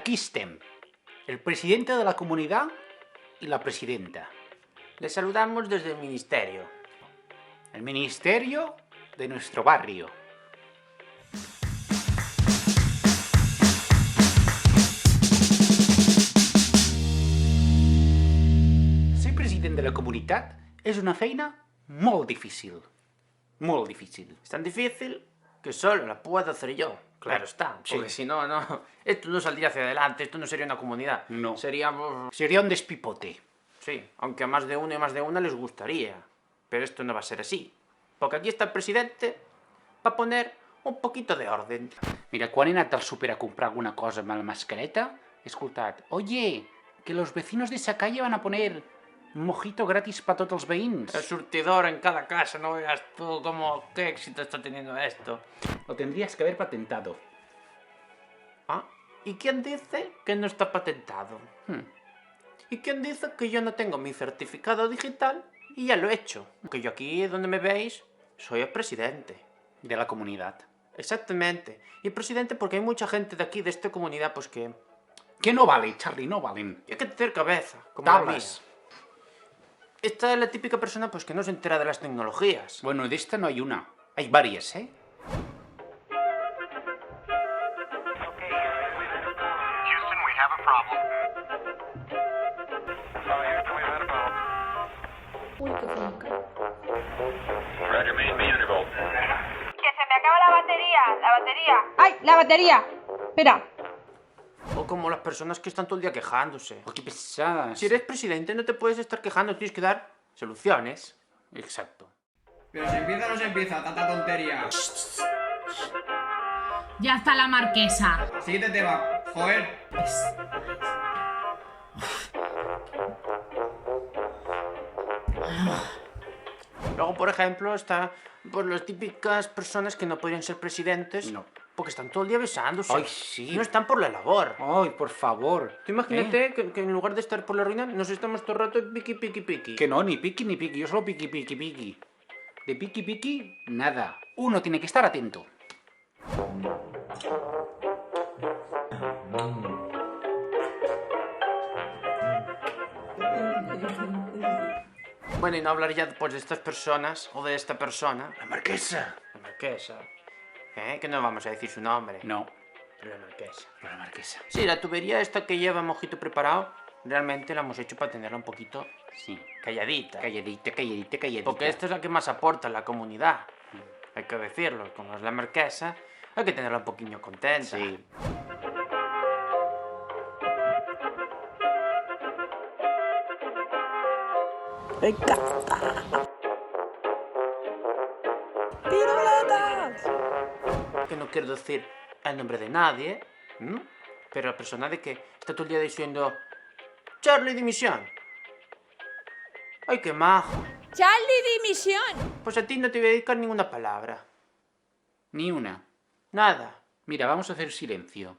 Aquí estem, el presidente de la comunidad y la presidenta. Les saludamos desde el ministerio. El ministerio de nuestro barrio. Ser president de la comunitat és una feina molt difícil. Molt difícil. Es tan difícil que solo la puedo hacer yo. Claro está, porque Sí. si no, esto no saldría hacia adelante, esto no sería una comunidad. No. Seríamos... Sería un despipote. Sí, aunque a más de uno y más de una les gustaría. Pero esto no va a ser así. Porque aquí está el presidente para poner un poquito de orden. Mira, quan he anat al súper a comprar alguna cosa amb la mascareta, he escoltat: oye, que los vecinos de esa calle van a poner mojito gratis para tots els veïns. El surtidor en cada casa, no veas tú cómo qué éxito está teniendo esto. Lo tendrías que haber patentado. ¿Ah? ¿Y quién dice que no está patentado? ¿Y quién dice que yo no tengo mi certificado digital y ya lo he hecho? Que yo aquí, donde me veis, soy el presidente. De la comunidad. Exactamente. Y presidente porque hay mucha gente de aquí, de esta comunidad, pues que... Que no vale, Charlie, no valen. Hay que tener cabeza, como la mía. Tablas. Esta es la típica persona pues que no se entera de las tecnologías. Bueno, de esta no hay una. Hay varias, ¿eh? Houston, we have a problem. Houston, we've had a problem. Uy, qué feliz. Roger, main undervolt. Que se me acaba la batería. ¡Ay, la batería! Espera. O como las personas que están todo el día quejándose. Oh, qué pesadas. Si eres presidente no te puedes estar quejando, tienes que dar soluciones. Exacto. Pero se empieza o no se empieza, tanta tontería. Ya está la marquesa. Siguiente tema. Joder. Luego, por ejemplo, está pues, las típicas personas que no podrían ser presidentes No. porque están todo el día besándose. Ay, sí. No están por la labor. Ay, por favor. Tú imagínate que en lugar de estar por la ruina, nos estamos todo el rato piqui, piqui, piqui. Que no, ni piqui ni piqui. Yo solo piqui, piqui, piqui. De piqui, piqui, nada. Uno tiene que estar atento. Bueno, y no hablar ya pues, de estas personas o de esta persona. La marquesa. La marquesa. Que no vamos a decir su nombre. No, La marquesa. la marquesa. Sí, la tubería esta que lleva mojito preparado, realmente la hemos hecho para tenerla un poquito Sí. calladita. Calladita, calladita, calladita. Porque esta es la que más aporta a la comunidad. Hay que decirlo, como es la marquesa, hay que tenerla un poquillo contenta. Sí. Que no quiero decir el nombre de nadie, ¿m? Pero la persona de que está todo el día diciendo Charlie dimisión. Ay, qué majo. ¡Charlie, dimisión! Pues a ti no te voy a dedicar ninguna palabra. Ni una. Nada. Mira, vamos a hacer silencio.